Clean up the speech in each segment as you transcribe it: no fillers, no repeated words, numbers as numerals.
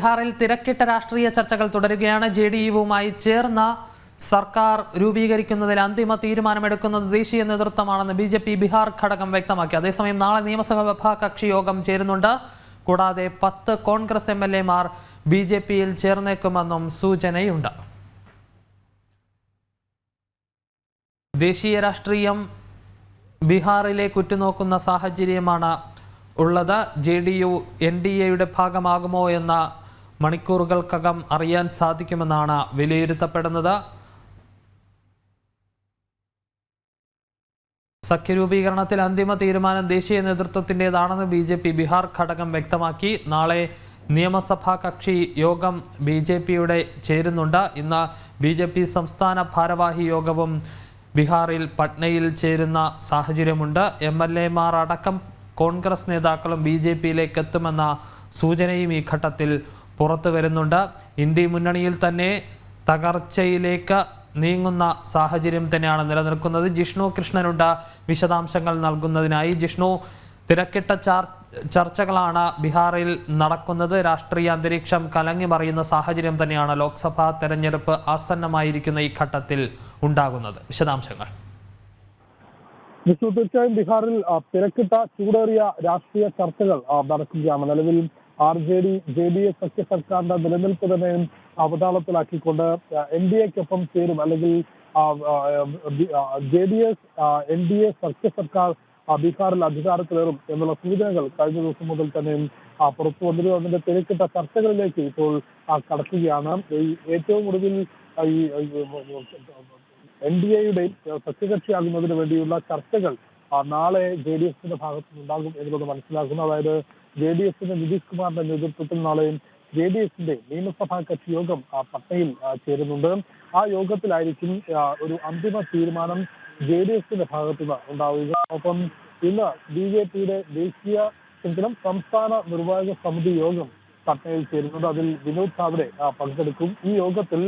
ബീഹാറിൽ തിരക്കിട്ട രാഷ്ട്രീയ ചർച്ചകൾ തുടരുകയാണ്. ജെഡിയുവുമായി ചേർന്ന സർക്കാർ രൂപീകരിക്കുന്നതിൽ അന്തിമ തീരുമാനമെടുക്കുന്നത് ദേശീയ നേതൃത്വമാണെന്ന് ബിജെപി ബീഹാർ ഘടകം വ്യക്തമാക്കി. അതേസമയം നാളെ നിയമസഭാ കക്ഷി യോഗം ചേരുന്നുണ്ട്. കൂടാതെ 10 കോൺഗ്രസ് എംഎൽഎമാർ ബിജെപിയിൽ ചേർന്നേക്കുമെന്നും സൂചനയുണ്ട്. ദേശീയ രാഷ്ട്രീയം ബീഹാറിലേക്ക് ഉറ്റുനോക്കുന്ന സാഹചര്യമാണ് ഉള്ളത്. ജെഡിയു എൻഡിഎയുടെ ഭാഗമാകുമോ എന്ന മണിക്കൂറുകൾക്കകം അറിയാൻ സാധിക്കുമെന്നാണ് വിലയിരുത്തപ്പെടുന്നത്. സഖ്യരൂപീകരണത്തിൽ അന്തിമ തീരുമാനം ദേശീയ നേതൃത്വത്തിൻ്റെതാണെന്ന് ബിജെപി ബീഹാർ ഘടകം വ്യക്തമാക്കി. നാളെ നിയമസഭാ കക്ഷി യോഗം ബിജെപിയുടെ ചേരുന്നുണ്ട്. ഇന്ന് ബിജെപി സംസ്ഥാന ഭാരവാഹി യോഗവും ബീഹാറിൽ പട്നയിൽ ചേരുന്ന സാഹചര്യമുണ്ട്. എംഎൽഎമാർ അടക്കം കോൺഗ്രസ് നേതാക്കളും ബിജെപിയിലേക്ക് എത്തുമെന്ന സൂചനയും ഈ ഘട്ടത്തിൽ പുറത്തു വരുന്നുണ്ട്. ഇന്ത്യ മുന്നണിയിൽ തന്നെ തകർച്ചയിലേക്ക് നീങ്ങുന്ന സാഹചര്യം തന്നെയാണ് നിലനിൽക്കുന്നത്. ജിഷ്ണു കൃഷ്ണനുണ്ട് വിശദാംശങ്ങൾ നൽകുന്നതിനായി. ജിഷ്ണു, തിരക്കിട്ട ചർച്ചകളാണ് ബീഹാറിൽ നടക്കുന്നത്. രാഷ്ട്രീയ അന്തരീക്ഷം കലങ്ങി മറിയുന്ന സാഹചര്യം തന്നെയാണ് ലോക്സഭാ തെരഞ്ഞെടുപ്പ് ആസന്നമായിരിക്കുന്ന ഈ ഘട്ടത്തിൽ ഉണ്ടാകുന്നത്. വിശദാംശങ്ങൾ. തീർച്ചയായും ബീഹാറിൽ തിരക്കിട്ട ചൂടേറിയ രാഷ്ട്രീയ ചർച്ചകൾ നടക്കുകയാണ്. നിലവിൽ ജെഡിഎസ് സഖ്യ സർക്കാരിന്റെ നിലനിൽപ്പ് തന്നെ അവതാളത്തിലാക്കിക്കൊണ്ട് എൻഡിഎക്കൊപ്പം ചേരും, അല്ലെങ്കിൽ ജെഡിഎസ് എൻഡിഎ സഖ്യ സർക്കാർ ബീഹാറിൽ അധികാരത്തിലേറും എന്നുള്ള സൂചനകൾ കഴിഞ്ഞ ദിവസം മുതൽ തന്നെ പുറത്തു വന്നിരുന്നു. അതിന്റെ തിരക്കിട്ട ചർച്ചകളിലേക്ക് ഇപ്പോൾ കടക്കുകയാണ്. ഏറ്റവും ഒടുവിൽ ഈ എൻഡിഎയുടെ സഖ്യകക്ഷിയാകുന്നതിന് വേണ്ടിയുള്ള ചർച്ചകൾ നാളെ ജെഡിഎസിന്റെ ഭാഗത്തു നിന്നുണ്ടാകും എന്നുള്ളത് മനസ്സിലാക്കുന്നു. അതായത് ജെഡിഎസിന്റെ നിതീഷ് കുമാറിന്റെ നേതൃത്വത്തിൽ നാളെ ജെഡിഎസിന്റെ നിയമസഭാ കക്ഷി യോഗം പട്നയിൽ ചേരുന്നുണ്ട്. ആ യോഗത്തിലായിരിക്കും ഒരു അന്തിമ തീരുമാനം ജെഡിഎസിന്റെ ഭാഗത്തുനിന്ന് ഉണ്ടാവുക. ഒപ്പം ഇന്ന് ബിജെപിയുടെ സംസ്ഥാന നിർവാഹക സമിതി യോഗം പട്നയിൽ ചേരുന്നുണ്ട്. അതിൽ വിനോദ് ചാവ്ഡെ പങ്കെടുക്കും. ഈ യോഗത്തിൽ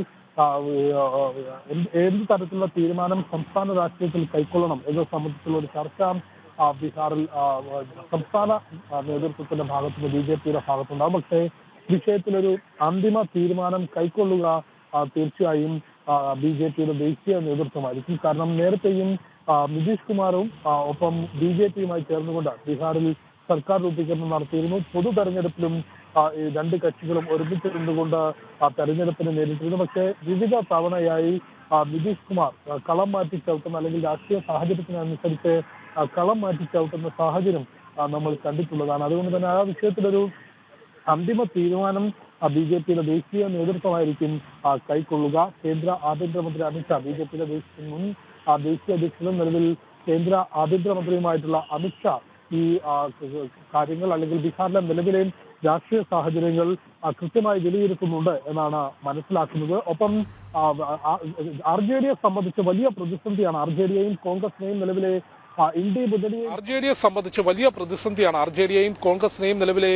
ഏത് തരത്തിലുള്ള തീരുമാനം സംസ്ഥാന രാഷ്ട്രീയത്തിൽ കൈക്കൊള്ളണം എന്നത് സംബന്ധിച്ചുള്ള ഒരു ചർച്ച ബീഹാറിൽ സംസ്ഥാന നേതൃത്വത്തിന്റെ ഭാഗത്തുനിന്ന് ബിജെപിയുടെ ഭാഗത്തുണ്ടാകും. പക്ഷേ വിഷയത്തിലൊരു അന്തിമ തീരുമാനം കൈക്കൊള്ളുക തീർച്ചയായും ബിജെപിയുടെ ദേശീയ നേതൃത്വമായിരിക്കും. കാരണം നേരത്തെയും നിതീഷ് കുമാറും ഒപ്പം ബിജെപിയുമായി ചേർന്നുകൊണ്ട് ബീഹാറിൽ സർക്കാർ രൂപീകരണം നടത്തിയിരുന്നു. പൊതു തെരഞ്ഞെടുപ്പിലും രണ്ട് കക്ഷികളും ഒരുമിച്ച് നിന്നുകൊണ്ട് തെരഞ്ഞെടുപ്പിനെ നേരിട്ടിരുന്നു. പക്ഷേ വിവിധ തവണയായി നിതീഷ് കുമാർ കളം മാറ്റി ചവിട്ടുന്ന, അല്ലെങ്കിൽ രാഷ്ട്രീയ സാഹചര്യത്തിനനുസരിച്ച് കളം മാറ്റി ചവിട്ടുന്ന സാഹചര്യം നമ്മൾ കണ്ടിട്ടുള്ളതാണ്. അതുകൊണ്ട് തന്നെ ആ വിഷയത്തിലൊരു അന്തിമ തീരുമാനം ബിജെപിയുടെ ദേശീയ നേതൃത്വമായിരിക്കും കൈക്കൊള്ളുക. കേന്ദ്ര ആഭ്യന്തരമന്ത്രി അമിത്ഷാ, ബിജെപിയുടെ മുൻ ദേശീയ അധ്യക്ഷനും നിലവിൽ കേന്ദ്ര ആഭ്യന്തരമന്ത്രിയുമായിട്ടുള്ള അമിത്ഷാ ഈ കാര്യങ്ങൾ, അല്ലെങ്കിൽ ബീഹാറിലെ നിലവിലെ രാഷ്ട്രീയ സാഹചര്യങ്ങൾ കൃത്യമായി വിലയിരുത്തുന്നുണ്ട് എന്നാണ് മനസ്സിലാക്കുന്നത്. ഒപ്പം RJDയെ സംബന്ധിച്ച് വലിയ പ്രതിസന്ധിയാണ്. RJDയെയും കോൺഗ്രസിനെയും നിലവിലെ RJDയെ സംബന്ധിച്ച് വലിയ പ്രതിസന്ധിയാണ്. RJDയെയും കോൺഗ്രസിനെയും നിലവിലെ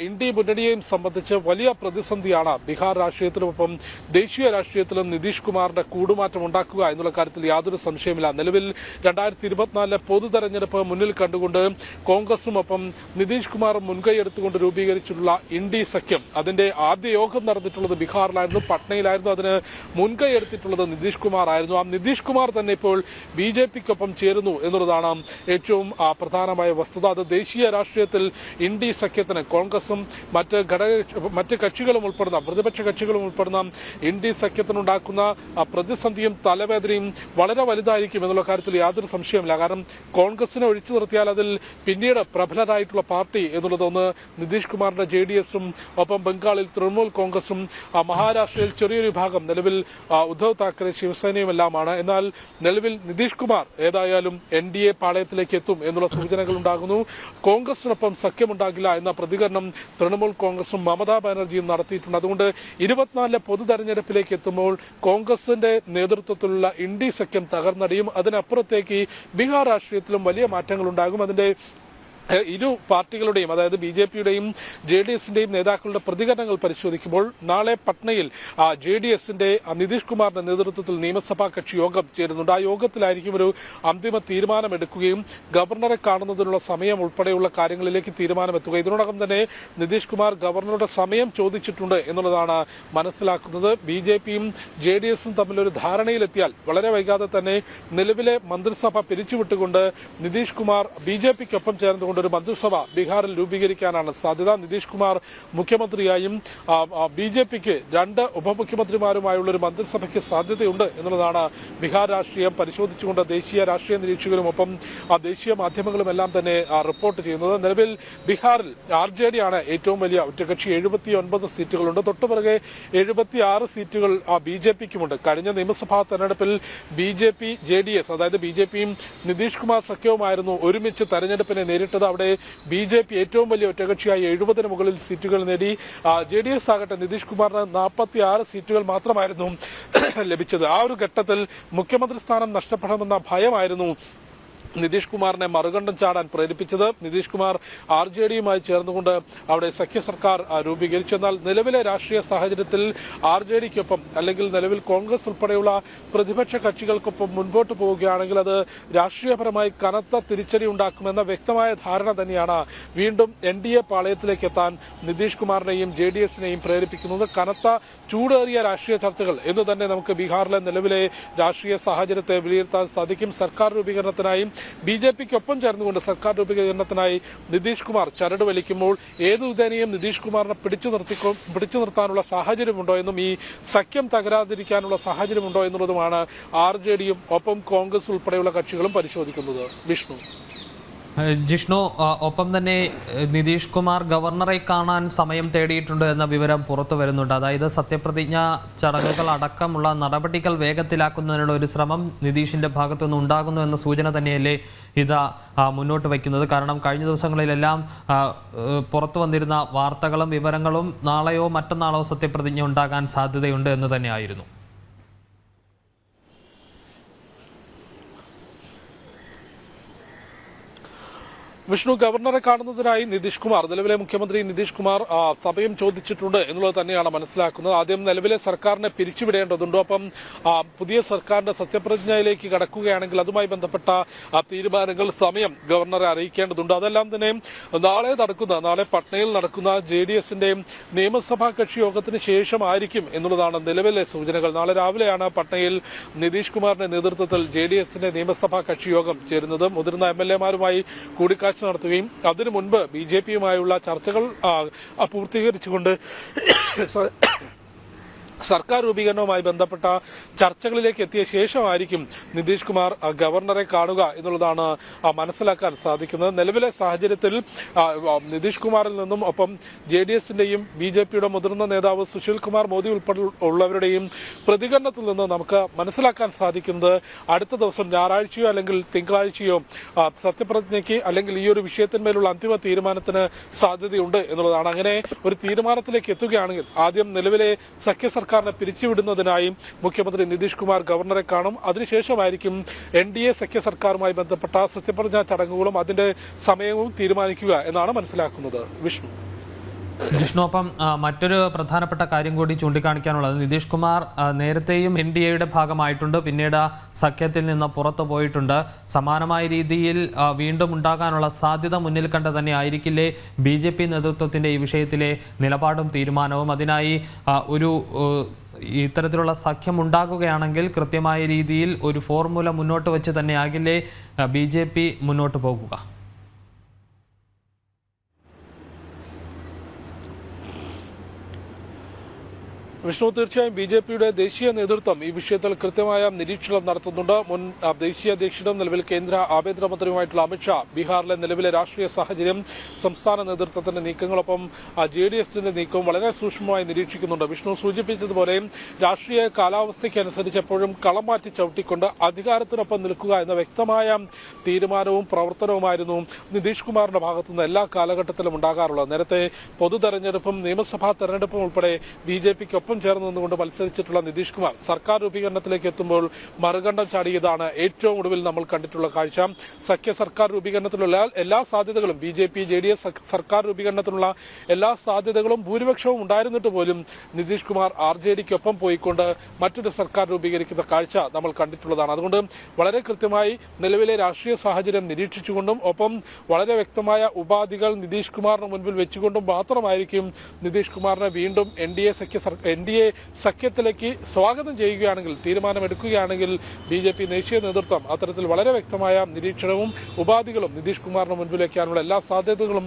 ഇന്ത്യ മുന്നണിയെയും സംബന്ധിച്ച് വലിയ പ്രതിസന്ധിയാണ് ബീഹാർ രാഷ്ട്രീയത്തിലുമൊപ്പം ദേശീയ രാഷ്ട്രീയത്തിലും നിതീഷ് കുമാറിന്റെ കൂടുമാറ്റം ഉണ്ടാക്കുക എന്നുള്ള കാര്യത്തിൽ യാതൊരു സംശയമില്ല. നിലവിൽ 2024 പൊതു തെരഞ്ഞെടുപ്പ് മുന്നിൽ കണ്ടുകൊണ്ട് കോൺഗ്രസും ഒപ്പം നിതീഷ് കുമാറും മുൻകൈ എടുത്തുകൊണ്ട് രൂപീകരിച്ചിട്ടുള്ള ഇന്ത്യ സഖ്യം, അതിന്റെ ആദ്യ യോഗം നടന്നിട്ടുള്ളത് ബീഹാറിലായിരുന്നു, പട്നയിലായിരുന്നു. അതിന് മുൻകൈ എടുത്തിട്ടുള്ളത് നിതീഷ് കുമാർ ആയിരുന്നു. ആ നിതീഷ് കുമാർ തന്നെ ഇപ്പോൾ BJPക്കൊപ്പം ചേരുന്നു എന്നുള്ളത് ഏറ്റവും പ്രധാനമായ വസ്തുത. അത് ദേശീയ രാഷ്ട്രീയത്തിൽ ഇന്ത്യ സഖ്യത്തിന് കോൺഗ്രസും മറ്റ് കക്ഷികളും ഉൾപ്പെടുന്ന, പ്രതിപക്ഷ കക്ഷികളും ഉൾപ്പെടുന്ന ഇന്ത്യ സഖ്യത്തിനുണ്ടാക്കുന്ന പ്രതിസന്ധിയും തലവേദനയും വളരെ വലുതായിരിക്കും എന്നുള്ള കാര്യത്തിൽ യാതൊരു സംശയമില്ല. കാരണം കോൺഗ്രസിനെ ഒഴിച്ചു നിർത്തിയാൽ അതിൽ പിന്നീട് പ്രബലരായിട്ടുള്ള പാർട്ടി എന്നുള്ളത് ഒന്ന് നിതീഷ് കുമാറിന്റെ JDSഉം ഒപ്പം ബംഗാളിൽ തൃണമൂൽ കോൺഗ്രസും മഹാരാഷ്ട്രയിൽ ചെറിയൊരു ഭാഗം നിലവിൽ ഉദ്ധവ് താക്കറെ ശിവസേനയും എല്ലാമാണ്. എന്നാൽ നിലവിൽ നിതീഷ് കുമാർ ഏതായാലും NDA പാളയത്തിലേക്ക് എത്തും എന്നുള്ള സൂചനകൾ ഉണ്ടാകുന്നു. കോൺഗ്രസിനൊപ്പം സഖ്യമുണ്ടാകില്ല എന്ന പ്രതികരണം തൃണമൂൽ കോൺഗ്രസും മമതാ ബാനർജിയും നടത്തിയിട്ടുണ്ട്. അതുകൊണ്ട് 24 പൊതു തെരഞ്ഞെടുപ്പിലേക്ക് എത്തുമ്പോൾ കോൺഗ്രസിന്റെ നേതൃത്വത്തിലുള്ള ഇന്ത്യ സഖ്യം തകർന്നടിയും. അതിനപ്പുറത്തേക്ക് ബീഹാർ രാഷ്ട്രീയത്തിലും വലിയ മാറ്റങ്ങൾ ഉണ്ടാകും. അതിന്റെ ഇരു പാർട്ടികളുടെയും അതായത് BJP-യുടെയും JDS-ന്റെയും നേതാക്കളുടെ പ്രതികരണങ്ങൾ പരിശോധിക്കുമ്പോൾ നാളെ പട്നയിൽ JDS-ന്റെ നിതീഷ് കുമാറിന്റെ നേതൃത്വത്തിൽ നിയമസഭാ കക്ഷി യോഗം ചേരുന്നുണ്ട്. ആ യോഗത്തിലായിരിക്കും ഒരു അന്തിമ തീരുമാനമെടുക്കുകയും ഗവർണറെ കാണുന്നതിനുള്ള സമയം ഉൾപ്പെടെയുള്ള കാര്യങ്ങളിലേക്ക് തീരുമാനമെത്തുക. ഇതിനോടകം തന്നെ നിതീഷ് കുമാർ ഗവർണറുടെ സമയം ചോദിച്ചിട്ടുണ്ട് എന്നുള്ളതാണ് മനസ്സിലാക്കുന്നത്. BJP-യും JDS-ഉം തമ്മിലൊരു ധാരണയിലെത്തിയാൽ വളരെ വൈകാതെ തന്നെ നിലവിലെ മന്ത്രിസഭ പിരിച്ചുവിട്ടുകൊണ്ട് നിതീഷ് കുമാർ BJP-ക്കൊപ്പം ചേർന്നുകൊണ്ട് ഒരു മന്ത്രിസഭ ബീഹാറിൽ രൂപീകരിക്കാനാണ് സാധ്യത. നിതീഷ് കുമാർ മുഖ്യമന്ത്രിയായും BJP-ക്ക് 2 ഉപമുഖ്യമന്ത്രിമാരുമായുള്ള ഒരു മന്ത്രിസഭയ്ക്ക് സാധ്യതയുണ്ട് എന്നുള്ളതാണ് ബീഹാർ രാഷ്ട്രീയം പരിശോധിച്ചുകൊണ്ട് ദേശീയ രാഷ്ട്രീയ നിരീക്ഷകരും ഒപ്പം ദേശീയ മാധ്യമങ്ങളും എല്ലാം തന്നെ റിപ്പോർട്ട് ചെയ്യുന്നത്. നിലവിൽ ബീഹാറിൽ RJD ആണ് ഏറ്റവും വലിയ ഒറ്റകക്ഷി. 79 സീറ്റുകളുണ്ട്. തൊട്ടുപിറകെ 76 സീറ്റുകൾ BJP-ക്കുമുണ്ട്. കഴിഞ്ഞ നിയമസഭാ തെരഞ്ഞെടുപ്പിൽ BJP JDS അതായത് BJP-യും നിതീഷ് കുമാർ സഖ്യവുമായിരുന്നു ഒരുമിച്ച് തെരഞ്ഞെടുപ്പിനെ നേരിട്ടത്. അവിടെ BJP ഏറ്റവും വലിയ ഒറ്റകക്ഷിയായി 70-ന് മുകളിൽ സീറ്റുകൾ നേടി. JDS ആകട്ടെ നിതീഷ് കുമാറിന് 46 സീറ്റുകൾ മാത്രമായിരുന്നു ലഭിച്ചത്. ആ ഒരു ഘട്ടത്തിൽ മുഖ്യമന്ത്രി സ്ഥാനം നഷ്ടപ്പെടുമെന്ന ഭയമായിരുന്നു നിതീഷ് കുമാറിനെ മറുകണ്ഠം ചാടാൻ പ്രേരിപ്പിച്ചത്. നിതീഷ് കുമാർ RJD-യുമായി ചേർന്നുകൊണ്ട് അവിടെ സഖ്യ സർക്കാർ രൂപീകരിച്ചു. എന്നാൽ നിലവിലെ രാഷ്ട്രീയ സാഹചര്യത്തിൽ RJD-ക്കൊപ്പം അല്ലെങ്കിൽ നിലവിൽ കോൺഗ്രസ് ഉൾപ്പെടെയുള്ള പ്രതിപക്ഷ കക്ഷികൾക്കൊപ്പം മുൻപോട്ട് പോവുകയാണെങ്കിൽ അത് രാഷ്ട്രീയപരമായി കനത്ത തിരിച്ചടി ഉണ്ടാക്കുമെന്ന വ്യക്തമായ ധാരണ തന്നെയാണ് വീണ്ടും NDA പാളയത്തിലേക്ക് എത്താൻ നിതീഷ് കുമാറിനെയും JDS-നെയും പ്രേരിപ്പിക്കുന്നത്. കനത്ത ചൂടേറിയ രാഷ്ട്രീയ ചർച്ചകൾ എന്ന് തന്നെ നമുക്ക് ബീഹാറിലെ നിലവിലെ രാഷ്ട്രീയ സാഹചര്യത്തെ വിലയിരുത്താൻ സാധിക്കും. സർക്കാർ രൂപീകരണത്തിനായും BJP-ക്കൊപ്പം ചേർന്നുകൊണ്ട് സർക്കാർ രൂപീകരണത്തിനായി നിതീഷ് കുമാർ ചരട് വലിക്കുമ്പോൾ ഏതു വിധേനയും നിതീഷ് കുമാറിനെ പിടിച്ചു നിർത്താനുള്ള സാഹചര്യമുണ്ടോ എന്നും ഈ സഖ്യം തകരാതിരിക്കാനുള്ള സാഹചര്യമുണ്ടോ എന്നുള്ളതുമാണ് RJD-യും ഒപ്പം കോൺഗ്രസ് ഉൾപ്പെടെയുള്ള കക്ഷികളും പരിശോധിക്കുന്നത്. വിഷ്ണു. ജിഷ്ണു, ഒപ്പം തന്നെ നിതീഷ് കുമാർ ഗവർണറെ കാണാൻ സമയം തേടിയിട്ടുണ്ട് എന്ന വിവരം പുറത്തു വരുന്നുണ്ട്. അതായത് സത്യപ്രതിജ്ഞാ ചടങ്ങുകൾ അടക്കമുള്ള നടപടികൾ വേഗത്തിലാക്കുന്നതിനുള്ള ഒരു ശ്രമം നിതീഷിന്റെ ഭാഗത്തുനിന്ന് ഉണ്ടാകുന്നു എന്ന സൂചന തന്നെയല്ലേ ഇത് മുന്നോട്ട് വയ്ക്കുന്നത്? കാരണം കഴിഞ്ഞ ദിവസങ്ങളിലെല്ലാം പുറത്തു വന്നിരുന്ന വാർത്തകളും വിവരങ്ങളും നാളെയോ മറ്റന്നാളോ സത്യപ്രതിജ്ഞ ഉണ്ടാകാൻ സാധ്യതയുണ്ട് എന്ന് തന്നെയായിരുന്നു. വിഷ്ണു, ഗവർണറെ കാണുന്നതിനായി നിതീഷ് കുമാർ നിലവിലെ മുഖ്യമന്ത്രി നിതീഷ് കുമാർ സമയം ചോദിച്ചിട്ടുണ്ട് എന്നുള്ളത് തന്നെയാണ് മനസ്സിലാക്കുന്നത്. ആദ്യം നിലവിലെ സർക്കാരിനെ പിരിച്ചുവിടേണ്ടതുണ്ട്. ഒപ്പം പുതിയ സർക്കാരിന്റെ സത്യപ്രതിജ്ഞയിലേക്ക് കടക്കുകയാണെങ്കിൽ അതുമായി ബന്ധപ്പെട്ട തീരുമാനങ്ങൾ സമയം ഗവർണറെ അറിയിക്കേണ്ടതുണ്ട്. അതെല്ലാം തന്നെ നാളെ പട്നയിൽ നടക്കുന്ന JDS-ന്റെയും നിയമസഭാ കക്ഷി യോഗത്തിന് ശേഷമായിരിക്കും എന്നുള്ളതാണ് നിലവിലെ സൂചനകൾ. നാളെ രാവിലെയാണ് പട്നയിൽ നിതീഷ് കുമാറിന്റെ നേതൃത്വത്തിൽ JDS-ന്റെ നിയമസഭാ കക്ഷി യോഗം ചേരുന്നത്. മുതിർന്ന MLA-മാരുമായി കൂടിക്കാഴ്ച നടത്തുകയും അതിനു മുൻപ് BJP-യുമായുള്ള ചർച്ചകൾ പൂർത്തീകരിച്ചുകൊണ്ട് സർക്കാർ രൂപീകരണവുമായി ബന്ധപ്പെട്ട ചർച്ചകളിലേക്ക് എത്തിയ ശേഷമായിരിക്കും നിതീഷ് കുമാർ ഗവർണറെ കാണുക എന്നുള്ളതാണ് മനസ്സിലാക്കാൻ സാധിക്കുന്നത്. നിലവിലെ സാഹചര്യത്തിൽ നിതീഷ് കുമാറിൽ നിന്നും ഒപ്പം JDS-ന്റെയും BJP-യുടെ മുതിർന്ന നേതാവ് സുശീൽ കുമാർ മോദി ഉൾപ്പെടെയുള്ളവരുടെയും പ്രതികരണത്തിൽ നിന്ന് നമുക്ക് മനസ്സിലാക്കാൻ സാധിക്കുന്നത് അടുത്ത ദിവസം ഞായറാഴ്ചയോ അല്ലെങ്കിൽ തിങ്കളാഴ്ചയോ സത്യപ്രതിജ്ഞയ്ക്ക് അല്ലെങ്കിൽ ഈ ഒരു വിഷയത്തിന്മേലുള്ള അന്തിമ തീരുമാനത്തിന് സാധ്യതയുണ്ട് എന്നുള്ളതാണ്. അങ്ങനെ ഒരു തീരുമാനത്തിലേക്ക് എത്തുകയാണെങ്കിൽ ആദ്യം നിലവിലെ സഖ്യ സർക്കാരിനെ പിരിച്ചുവിടുന്നതിനായി മുഖ്യമന്ത്രി നിതീഷ് കുമാർ ഗവർണറെ കാണും. അതിനുശേഷമായിരിക്കും NDA സഖ്യ സർക്കാരുമായി ബന്ധപ്പെട്ട സത്യപ്രതിജ്ഞാ ചടങ്ങുകളും അതിന്റെ സമയവും തീരുമാനിക്കുക എന്നാണ് മനസ്സിലാക്കുന്നത്. വിഷ്ണു. ജിഷ്ണു, മറ്റൊരു പ്രധാനപ്പെട്ട കാര്യം കൂടി ചൂണ്ടിക്കാണിക്കാനുള്ളത്, നിതീഷ് കുമാർ നേരത്തെയും NDA-യുടെ ഭാഗമായിട്ടുണ്ട്, പിന്നീട് സഖ്യത്തിൽ നിന്ന് പുറത്തു പോയിട്ടുണ്ട്. സമാനമായ രീതിയിൽ വീണ്ടും ഉണ്ടാകാനുള്ള സാധ്യത മുന്നിൽ കണ്ട് തന്നെ ആയിരിക്കില്ലേ BJP നേതൃത്വത്തിൻ്റെ ഈ വിഷയത്തിലെ നിലപാടും തീരുമാനവും? അതിനായി ഇത്തരത്തിലുള്ള സഖ്യം ഉണ്ടാകുകയാണെങ്കിൽ കൃത്യമായ രീതിയിൽ ഒരു ഫോർമുല മുന്നോട്ട് വെച്ച് തന്നെയാകില്ലേ BJP മുന്നോട്ട് പോകുക? വിഷ്ണു, തീർച്ചയായും BJP-യുടെ ദേശീയ നേതൃത്വം ഈ വിഷയത്തിൽ കൃത്യമായ നിരീക്ഷണം നടത്തുന്നുണ്ട്. മുൻ ദേശീയ അധ്യക്ഷനും നിലവിൽ കേന്ദ്ര ആഭ്യന്തരമന്ത്രിയുമായിട്ടുള്ള അമിത്ഷാ ബീഹാറിലെ നിലവിലെ രാഷ്ട്രീയ സാഹചര്യം, സംസ്ഥാന നേതൃത്വത്തിന്റെ നീക്കങ്ങളൊപ്പം JDS-ന്റെ നീക്കവും വളരെ സൂക്ഷ്മമായി നിരീക്ഷിക്കുന്നുണ്ട്. വിഷ്ണു സൂചിപ്പിച്ചതുപോലെ രാഷ്ട്രീയ കാലാവസ്ഥയ്ക്ക് അനുസരിച്ച് എപ്പോഴും കളം മാറ്റി ചവിട്ടിക്കൊണ്ട് അധികാരത്തിനൊപ്പം നിൽക്കുക എന്ന വ്യക്തമായ തീരുമാനവും പ്രവർത്തനവുമായിരുന്നു നിതീഷ് കുമാറിന്റെ ഭാഗത്തുനിന്ന് എല്ലാ കാലഘട്ടത്തിലും ഉണ്ടാകാറുള്ളത്. നേരത്തെ പൊതു തെരഞ്ഞെടുപ്പും നിയമസഭാ തെരഞ്ഞെടുപ്പും ഉൾപ്പെടെ BJP-ക്കൊപ്പം ഒപ്പം ചേർന്ന് നിന്നുകൊണ്ട് മത്സരിച്ചിട്ടുള്ള നിതീഷ് കുമാർ സർക്കാർ രൂപീകരണത്തിലേക്ക് എത്തുമ്പോൾ മറുകണ്ഠം ചാടിയതാണ് ഏറ്റവും ഒടുവിൽ നമ്മൾ കണ്ടിട്ടുള്ള കാഴ്ച. സഖ്യ സർക്കാർ രൂപീകരണത്തിലുള്ള എല്ലാ സാധ്യതകളും BJP JDS സർക്കാർ രൂപീകരണത്തിനുള്ള എല്ലാ സാധ്യതകളും ഭൂരിപക്ഷവും ഉണ്ടായിരുന്നിട്ട് പോലും നിതീഷ് കുമാർ RJDക്കൊപ്പം പോയിക്കൊണ്ട് മറ്റൊരു സർക്കാർ രൂപീകരിക്കുന്ന കാഴ്ച നമ്മൾ കണ്ടിട്ടുള്ളതാണ്. അതുകൊണ്ട് വളരെ കൃത്യമായി നിലവിലെ രാഷ്ട്രീയ സാഹചര്യം നിരീക്ഷിച്ചുകൊണ്ടും ഒപ്പം വളരെ വ്യക്തമായ ഉപാധികൾ നിതീഷ് കുമാറിന് മുൻപിൽ വെച്ചുകൊണ്ടും മാത്രമായിരിക്കും നിതീഷ് കുമാറിനെ വീണ്ടും NDA സഖ്യത്തിലേക്ക് സ്വാഗതം ചെയ്യുകയാണെങ്കിൽ, തീരുമാനമെടുക്കുകയാണെങ്കിൽ BJP ദേശീയ നേതൃത്വം അത്തരത്തിൽ വളരെ വ്യക്തമായ നിരീക്ഷണവും ഉപാധികളും നിതീഷ് കുമാറിന് മുൻപിൽ വയ്ക്കാനുള്ള എല്ലാ സാധ്യതകളും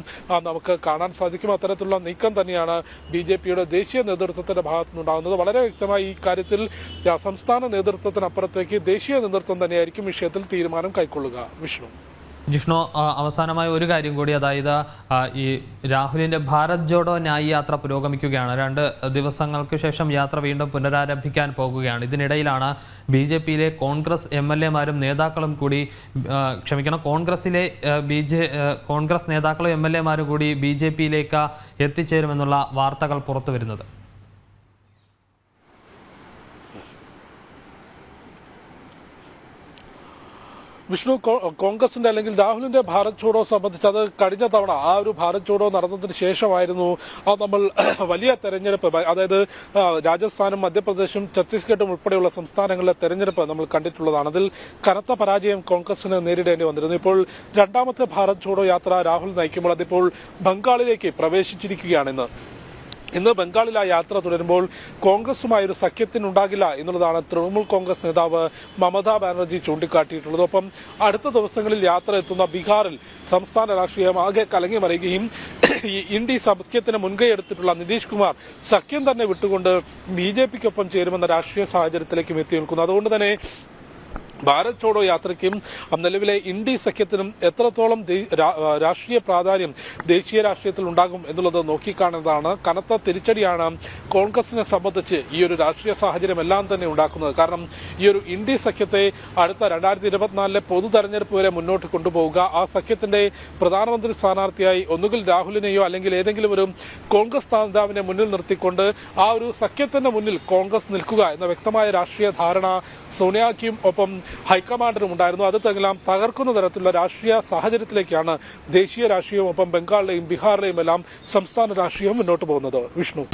നമുക്ക് കാണാൻ സാധിക്കും. അത്തരത്തിലുള്ള നീക്കം തന്നെയാണ് BJPയുടെ ദേശീയ നേതൃത്വത്തിന്റെ ഭാഗത്തുനിന്നുണ്ടാകുന്നത്. വളരെ വ്യക്തമായി ഈ കാര്യത്തിൽ സംസ്ഥാന നേതൃത്വത്തിനപ്പുറത്തേക്ക് ദേശീയ നേതൃത്വം തന്നെയായിരിക്കും വിഷയത്തിൽ തീരുമാനം കൈക്കൊള്ളുക. ജിഷ്ണു, അവസാനമായ ഒരു കാര്യം കൂടി, അതായത് ഈ രാഹുലിൻ്റെ ഭാരത് ജോഡോ ന്യായ് യാത്ര പുരോഗമിക്കുകയാണ്. 2 ദിവസങ്ങൾക്ക് ശേഷം യാത്ര വീണ്ടും പുനരാരംഭിക്കാൻ പോകുകയാണ്. ഇതിനിടയിലാണ് BJPയിലെ കോൺഗ്രസ് MLA-മാരും നേതാക്കളും കൂടി കോൺഗ്രസ് നേതാക്കളും MLA-മാരും കൂടി BJPയിലേക്ക് എത്തിച്ചേരുമെന്നുള്ള വാർത്തകൾ പുറത്തു വരുന്നത്. വിഷ്ണു, കോൺഗ്രസിന്റെ അല്ലെങ്കിൽ രാഹുലിന്റെ ഭാരത് ചോഡോ സംബന്ധിച്ച് അത് കഴിഞ്ഞ തവണ ആ ഒരു ഭാരത് ചോഡോ നടന്നതിന് ശേഷമായിരുന്നു നമ്മൾ വലിയ തെരഞ്ഞെടുപ്പ്, അതായത് രാജസ്ഥാനും മധ്യപ്രദേശും ഛത്തീസ്ഗഡും ഉൾപ്പെടെയുള്ള സംസ്ഥാനങ്ങളിലെ തെരഞ്ഞെടുപ്പ് നമ്മൾ കണ്ടിട്ടുള്ളതാണ്. അതിൽ കനത്ത പരാജയം കോൺഗ്രസിന് നേരിടേണ്ടി വന്നിരുന്നു. ഇപ്പോൾ രണ്ടാമത്തെ ഭാരത് ചോഡോ യാത്ര രാഹുൽ നയിക്കുമ്പോൾ അതിപ്പോൾ ബംഗാളിലേക്ക് പ്രവേശിച്ചിരിക്കുകയാണെന്ന്. ഇന്ന് ബംഗാളിൽ ആ യാത്ര തുടരുമ്പോൾ കോൺഗ്രസുമായി ഒരു സഖ്യത്തിനുണ്ടാകില്ല എന്നുള്ളതാണ് തൃണമൂൽ കോൺഗ്രസ് നേതാവ് മമതാ ബാനർജി ചൂണ്ടിക്കാട്ടിയിട്ടുള്ളത്. ഒപ്പം അടുത്ത ദിവസങ്ങളിൽ യാത്ര എത്തുന്ന ബീഹാറിൽ സംസ്ഥാന രാഷ്ട്രീയം ആകെ കലങ്ങി മറിയുകയും ഈ ഇന്ത്യ സഖ്യത്തിന് മുൻകൈ എടുത്തിട്ടുള്ള നിതീഷ് കുമാർ സഖ്യം തന്നെ വിട്ടുകൊണ്ട് BJPക്കൊപ്പം ചേരുമെന്ന രാഷ്ട്രീയ സാഹചര്യത്തിലേക്കും എത്തി നിൽക്കുന്നു. അതുകൊണ്ട് തന്നെ ഭാരത് ചോഡോ യാത്രയ്ക്കും നിലവിലെ ഇന്ത്യ സഖ്യത്തിനും എത്രത്തോളം രാഷ്ട്രീയ പ്രാധാന്യം ദേശീയ രാഷ്ട്രീയത്തിൽ ഉണ്ടാകും എന്നുള്ളത് നോക്കിക്കാണുന്നതാണ്. കനത്ത തിരിച്ചടിയാണ് കോൺഗ്രസിനെ സംബന്ധിച്ച് ഈ ഒരു രാഷ്ട്രീയ സാഹചര്യം എല്ലാം തന്നെ ഉണ്ടാക്കുന്നത്. കാരണം ഈ ഒരു ഇന്ത്യ സഖ്യത്തെ അടുത്ത 2024 പൊതു തെരഞ്ഞെടുപ്പ് വരെ മുന്നോട്ട് കൊണ്ടുപോവുക, ആ സഖ്യത്തിന്റെ പ്രധാനമന്ത്രി സ്ഥാനാർത്ഥിയായി ഒന്നുകിൽ രാഹുലിനെയോ അല്ലെങ്കിൽ ഏതെങ്കിലും ഒരു കോൺഗ്രസ് നേതാവിനെ മുന്നിൽ നിർത്തിക്കൊണ്ട് ആ ഒരു സഖ്യത്തിന്റെ മുന്നിൽ കോൺഗ്രസ് നിൽക്കുക എന്ന വ്യക്തമായ രാഷ്ട്രീയ ധാരണ സോണിയാക്കും ഒപ്പം ഹൈക്കമാൻഡിനും ഉണ്ടായിരുന്നു. അതെല്ലാം തകർക്കുന്ന തരത്തിലുള്ള രാഷ്ട്രീയ സാഹചര്യത്തിലേക്കാണ് ദേശീയ രാഷ്ട്രീയവും ഒപ്പം ബംഗാളിലെയും ബീഹാറിലെയും എല്ലാം സംസ്ഥാന രാഷ്ട്രീയവും മുന്നോട്ട് പോകുന്നത്. വിഷ്ണു.